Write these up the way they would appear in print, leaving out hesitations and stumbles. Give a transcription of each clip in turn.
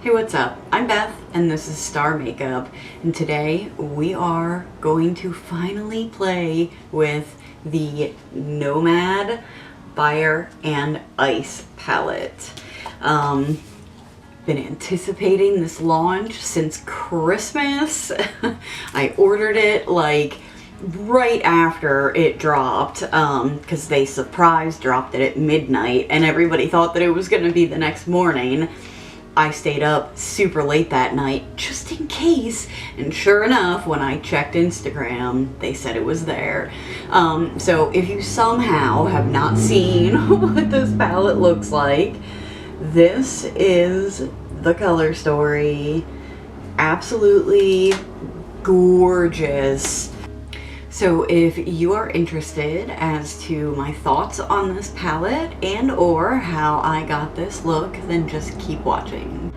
Hey, what's up? I'm Beth and this is Star Makeup, and today we are going to finally play with the Nomad Fire and Ice palette. Been anticipating this launch since Christmas. I ordered it like right after it dropped because they surprise dropped it at midnight and everybody thought that it was going to be the next morning. I stayed up super late that night just in case, and sure enough, when I checked Instagram, they said it was there. So if you somehow have not seen what this palette looks like, this is the color story. Absolutely gorgeous. So if you are interested as to my thoughts on this palette and or how I got this look, then just keep watching.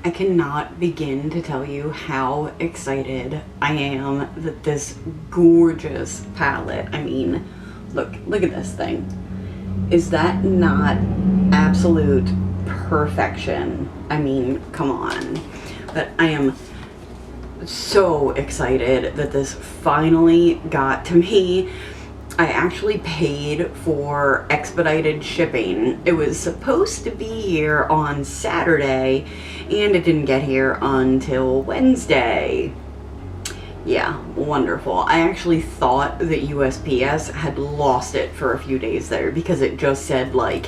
I cannot begin to tell you how excited I am that this gorgeous palette, I mean, look at this thing. Is that not absolute perfection? I mean, come on. But I am so excited that this finally got to me. I actually paid for expedited shipping. It was supposed to be here on Saturday and it didn't get here until Wednesday. Yeah, wonderful. I actually thought that USPS had lost it for a few days there because it just said like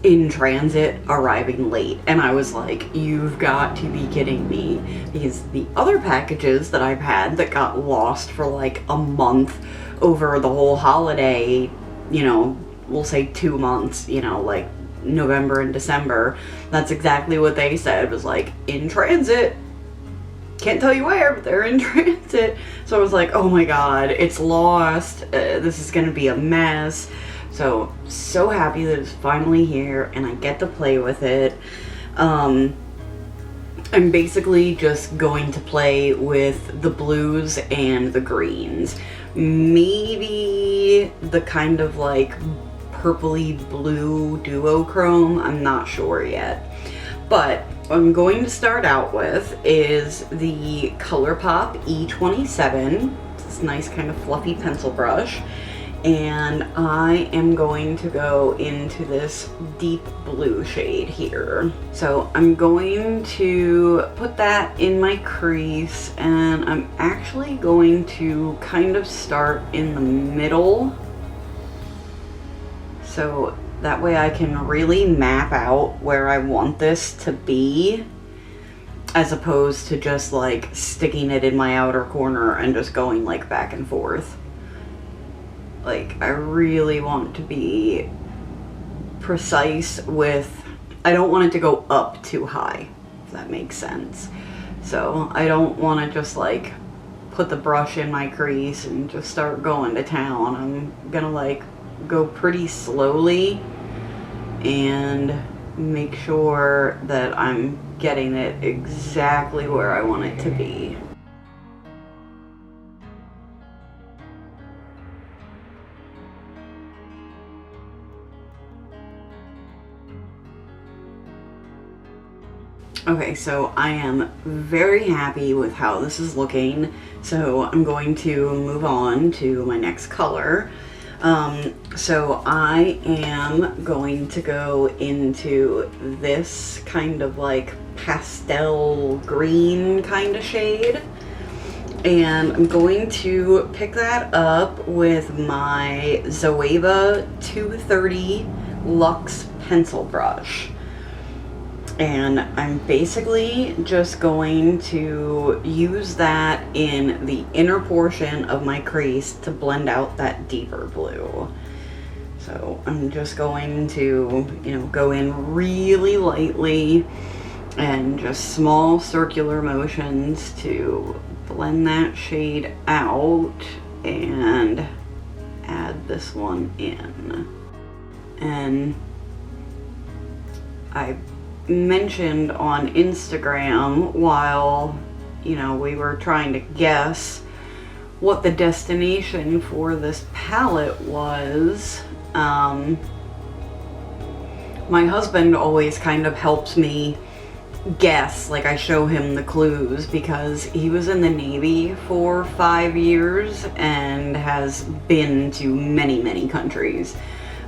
in transit, arriving late, and I was like, you've got to be kidding me, because the other packages that I've had that got lost for like a month over the whole holiday, you know, we'll say 2 months, you know, like November and December, that's exactly what they said, was like in transit. Can't tell you where, but they're in transit. So I was like, oh my god, it's lost, this is gonna be a mess. So happy that it's finally here and I get to play with it. I'm basically just going to play with the blues and the greens. Maybe the kind of like purpley blue duochrome, I'm not sure yet. But what I'm going to start out with is the ColourPop E27. This nice kind of fluffy pencil brush. And I am going to go into this deep blue shade here. So I'm going to put that in my crease, and I'm actually going to kind of start in the middle. So that way I can really map out where I want this to be. as opposed to just like sticking it in my outer corner and just going like back and forth. Like, I really want to be precise with, I don't want it to go up too high, if that makes sense. So I don't want to just like put the brush in my crease and just start going to town. I'm gonna like go pretty slowly and make sure that I'm getting it exactly where I want it to be. Okay, so I am very happy with how this is looking. So I'm going to move on to my next color. So I am going to go into this kind of like pastel green kind of shade. And I'm going to pick that up with my Zoeva 230 Luxe pencil brush. And I'm basically just going to use that in the inner portion of my crease to blend out that deeper blue. So I'm just going to, go in really lightly and just small circular motions to blend that shade out and add this one in. And I mentioned on Instagram while we were trying to guess what the destination for this palette was. My husband always kind of helps me guess, like I show him the clues, because he was in the Navy for 5 years and has been to many countries.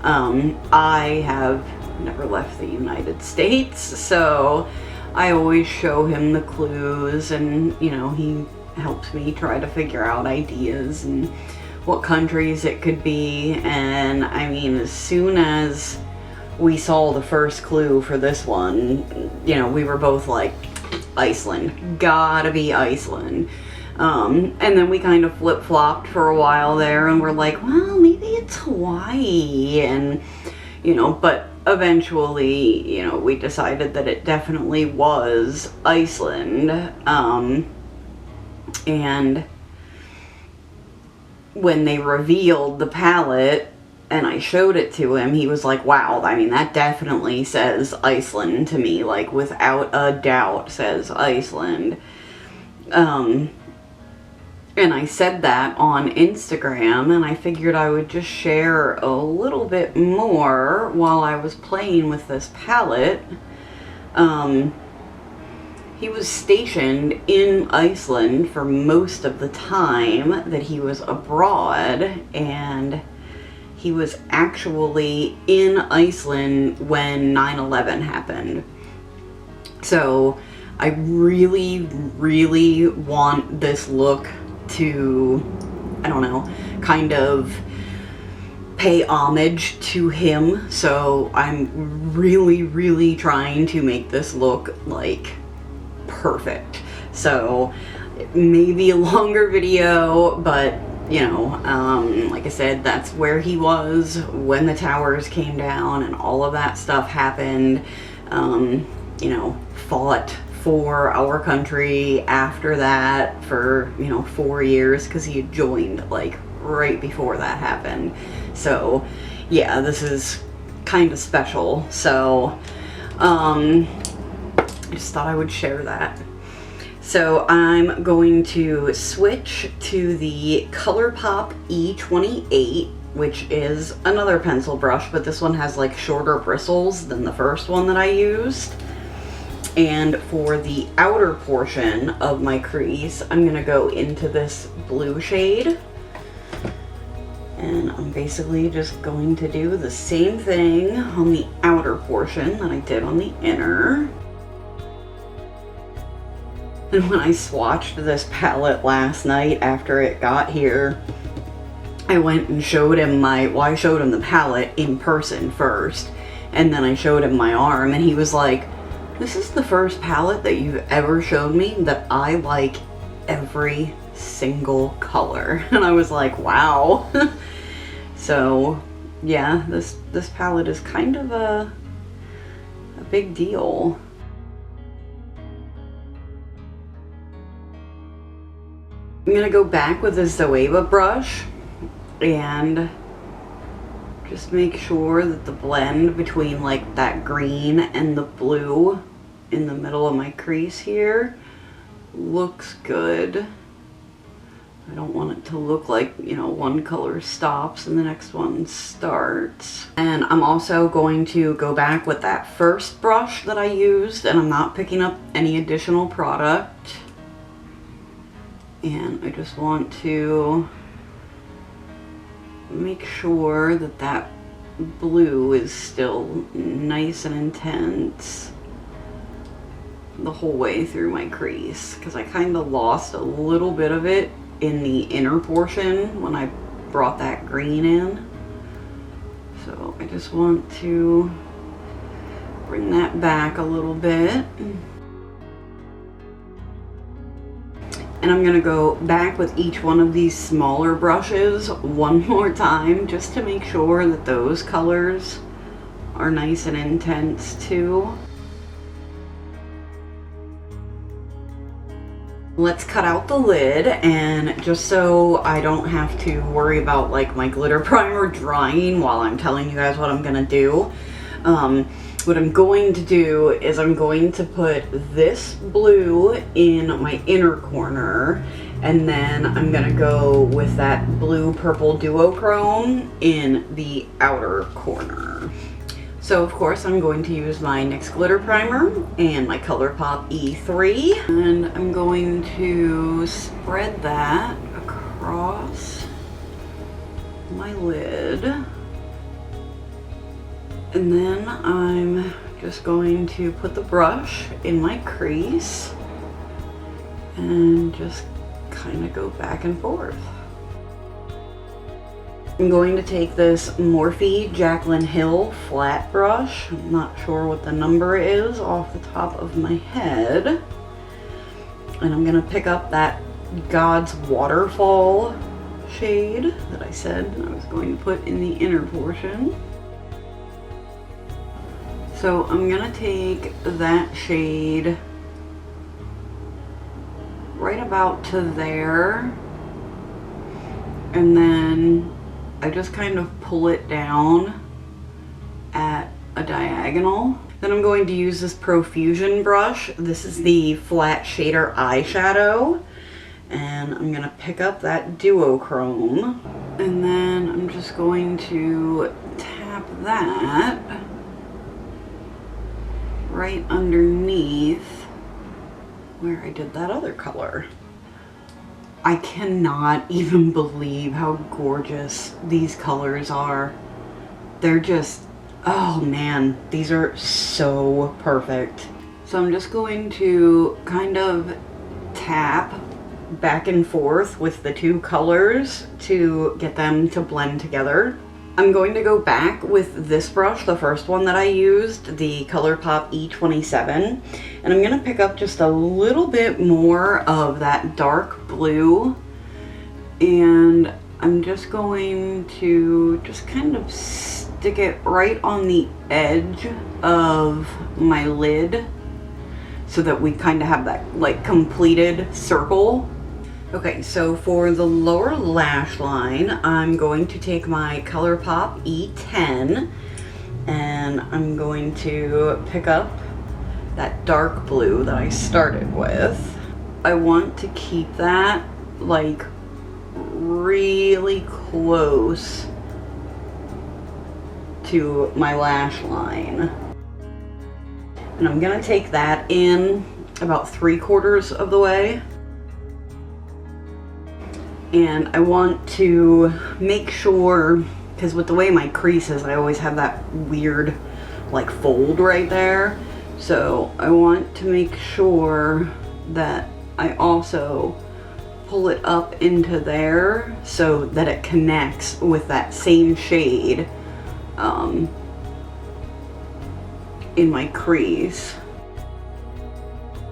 I have never left the United States, so I always show him the clues, and he helps me try to figure out ideas and what countries it could be. And I mean, as soon as we saw the first clue for this one, we were both like, Iceland, gotta be Iceland. And then we kind of flip-flopped for a while there, and we're like, well, maybe it's Hawaii, and but eventually, we decided that it definitely was Iceland. And when they revealed the palette and I showed it to him, he was like, wow, I mean, that definitely says Iceland to me, like without a doubt says Iceland. And I said that on Instagram, and I figured I would just share a little bit more while I was playing with this palette. He was stationed in Iceland for most of the time that he was abroad, and he was actually in Iceland when 9/11 happened. So I really want this look to, I don't know, kind of pay homage to him. So I'm really trying to make this look like perfect. So maybe a longer video, but like I said, that's where he was when the towers came down and all of that stuff happened. Fought for our country after that for 4 years, because he had joined like right before that happened. So yeah, this is kind of special. So I just thought I would share that. So I'm going to switch to the ColourPop E28, which is another pencil brush, but this one has like shorter bristles than the first one that I used. And for the outer portion of my crease, I'm gonna go into this blue shade. And I'm basically just going to do the same thing on the outer portion that I did on the inner. And when I swatched this palette last night after it got here, I went and showed him I showed him the palette in person first, and then I showed him my arm, and he was like, This is the first palette that you've ever showed me that I like every single color. And I was like, wow. So yeah, this palette is kind of a big deal. I'm gonna go back with a Zoeva brush and just make sure that the blend between like that green and the blue in the middle of my crease here looks good. I don't want it to look like, you know, one color stops and the next one starts. And I'm also going to go back with that first brush that I used, and I'm not picking up any additional product. And I just want to make sure that that blue is still nice and intense the whole way through my crease, because I kind of lost a little bit of it in the inner portion when I brought that green in. So I just want to bring that back a little bit. And I'm gonna go back with each one of these smaller brushes one more time just to make sure that those colors are nice and intense too. Let's cut out the lid, and just so I don't have to worry about like my glitter primer drying while I'm telling you guys what I'm gonna do, what I'm going to do is I'm going to put this blue in my inner corner, and then I'm gonna go with that blue purple duochrome in the outer corner. So of course I'm going to use my NYX glitter primer and my ColourPop E3, and I'm going to spread that across my lid. And then I'm just going to put the brush in my crease and just kind of go back and forth. I'm going to take this Morphe Jaclyn Hill flat brush. I'm not sure what the number is off the top of my head. And I'm going to pick up that God's Waterfall shade that I said I was going to put in the inner portion. So I'm gonna take that shade right about to there, and then I just kind of pull it down at a diagonal. Then I'm going to use this Profusion brush. This is the flat shader eyeshadow, and I'm gonna pick up that duochrome, and then I'm just going to tap that right underneath where I did that other color. I cannot even believe how gorgeous these colors are. They're just, oh man, these are so perfect. So I'm just going to kind of tap back and forth with the two colors to get them to blend together. I'm going to go back with this brush, the first one that I used, the ColourPop E27, and I'm going to pick up just a little bit more of that dark blue, and I'm just going to just kind of stick it right on the edge of my lid so that we kind of have that like completed circle. Okay, so for the lower lash line, I'm going to take my ColourPop E10, and I'm going to pick up that dark blue that I started with. I want to keep that like really close to my lash line. And I'm gonna take that in about 3/4 of the way. And I want to make sure, because with the way my crease is, I always have that weird like fold right there. So I want to make sure that I also pull it up into there so that it connects with that same shade in my crease.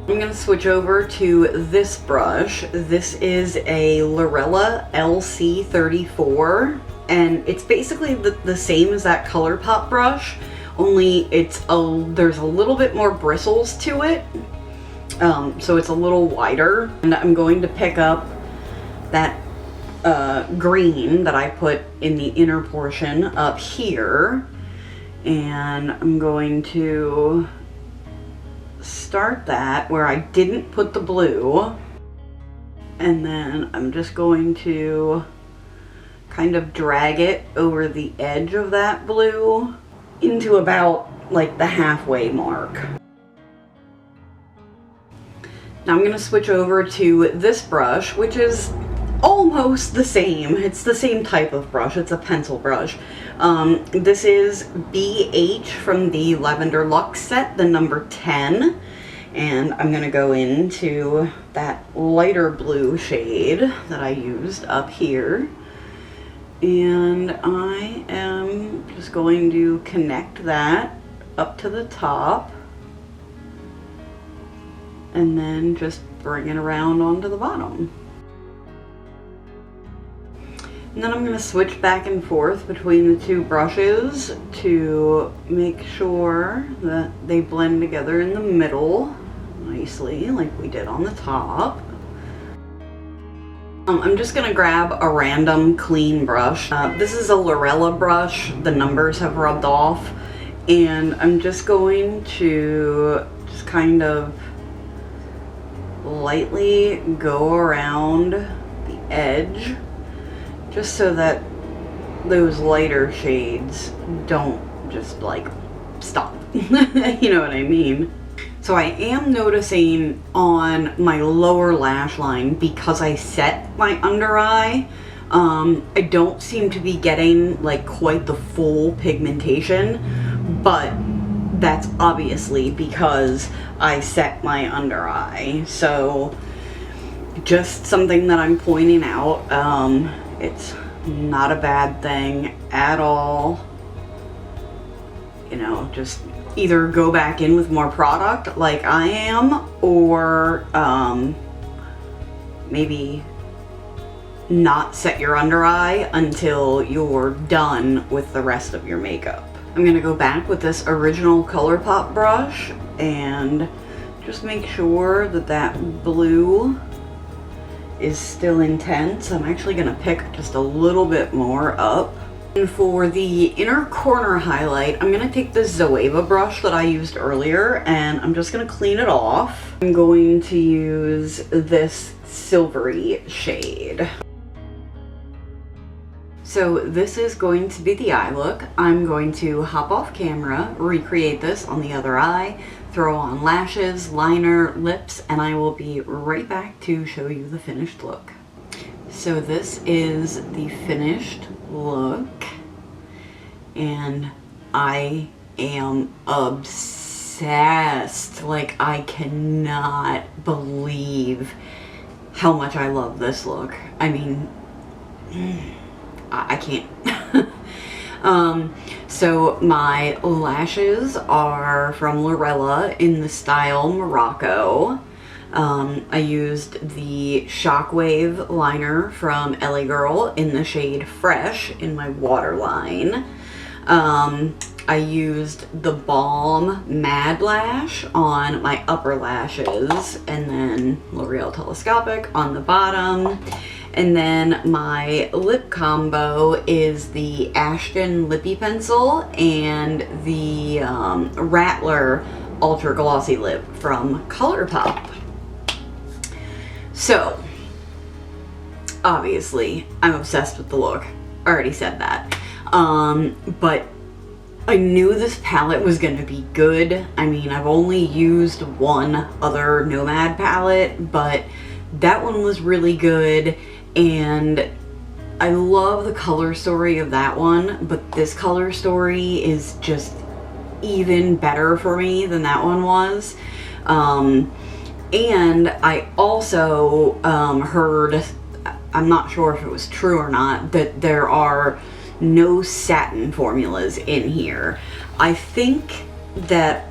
I'm gonna switch over to this brush. This is a Lorella LC34, and it's basically the same as that ColourPop brush, only there's a little bit more bristles to it, so it's a little wider. And I'm going to pick up that green that I put in the inner portion up here, and I'm going to start that where I didn't put the blue, and then I'm just going to kind of drag it over the edge of that blue into about like the halfway mark. Now I'm going to switch over to this brush, which is almost the same. It's the same type of brush. It's a pencil brush. This is BH from the Lavender Luxe set, the number 10. And I'm going to go into that lighter blue shade that I used up here. And I am just going to connect that up to the top. And then just bring it around onto the bottom. And then I'm going to switch back and forth between the two brushes to make sure that they blend together in the middle nicely, like we did on the top. I'm just going to grab a random clean brush. This is a Lorella brush. The numbers have rubbed off. And I'm just going to just kind of lightly go around the edge, just so that those lighter shades don't just like stop. You know what I mean? So I am noticing on my lower lash line, because I set my under eye, I don't seem to be getting like quite the full pigmentation, but that's obviously because I set my under eye. So just something that I'm pointing out. It's not a bad thing at all. You know, just either go back in with more product like I am, or maybe not set your under eye until you're done with the rest of your makeup. I'm gonna go back with this original ColourPop brush and just make sure that that blue is still intense. I'm actually gonna pick just a little bit more up. And for the inner corner highlight, I'm gonna take this Zoeva brush that I used earlier, and I'm just gonna clean it off. I'm going to use this silvery shade. So this is going to be the eye look. I'm going to hop off camera, recreate this on the other eye, throw on lashes, liner, lips, and I will be right back to show you the finished look. So this is the finished look, and I am obsessed. Like, I cannot believe how much I love this look. I mean, I can't. So my lashes are from Lorella in the style Morocco. I used the Shockwave liner from LA Girl in the shade Fresh in my waterline. I used the Balm Mad Lash on my upper lashes, and then L'Oreal Telescopic on the bottom. And then my lip combo is the Ashton Lippy Pencil and the Rattler Ultra Glossy Lip from ColourPop. So, obviously, I'm obsessed with the look. I already said that. But I knew this palette was going to be good. I mean, I've only used one other Nomad palette, but that one was really good. And I love the color story of that one, but this color story is just even better for me than that one was. And I also heard, I'm not sure if it was true or not, that there are no satin formulas in here. I think that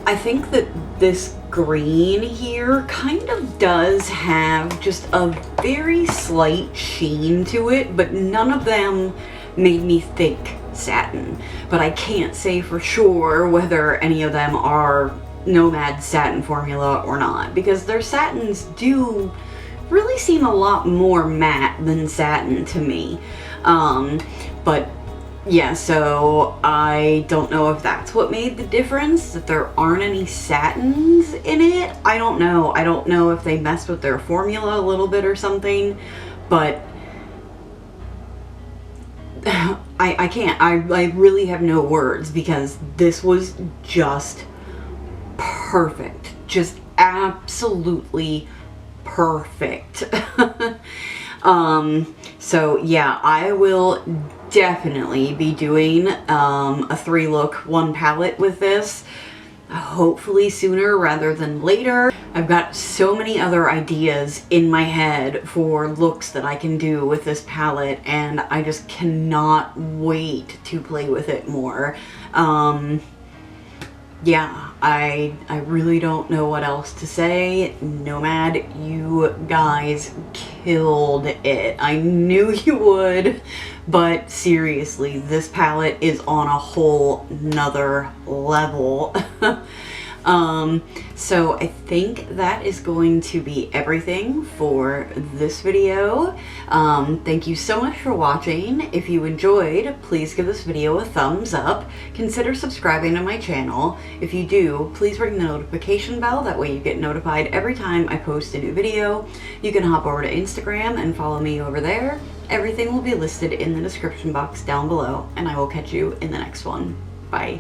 I think that this green here kind of does have just a very slight sheen to it, but none of them made me think satin. But I can't say for sure whether any of them are Nomad satin formula or not, because their satins do really seem a lot more matte than satin to me. But yeah, so I don't know if that's what made the difference, that there aren't any satins in it. I don't know. I don't know if they messed with their formula a little bit or something, but I can't. I really have no words, because this was just perfect. Just absolutely perfect. So yeah, I will definitely be doing a 3-look 1 palette with this, hopefully sooner rather than later. I've got so many other ideas in my head for looks that I can do with this palette, and I just cannot wait to play with it more. Yeah, I really don't know what else to say. Nomad, you guys killed it. I knew you would, but seriously, this palette is on a whole nother level. So I think that is going to be everything for this video. Thank you so much for watching. If you enjoyed, please give this video a thumbs up. Consider subscribing to my channel. If you do, please ring the notification bell. That way you get notified every time I post a new video. You can hop over to Instagram and follow me over there. Everything will be listed in the description box down below, and I will catch you in the next one. Bye.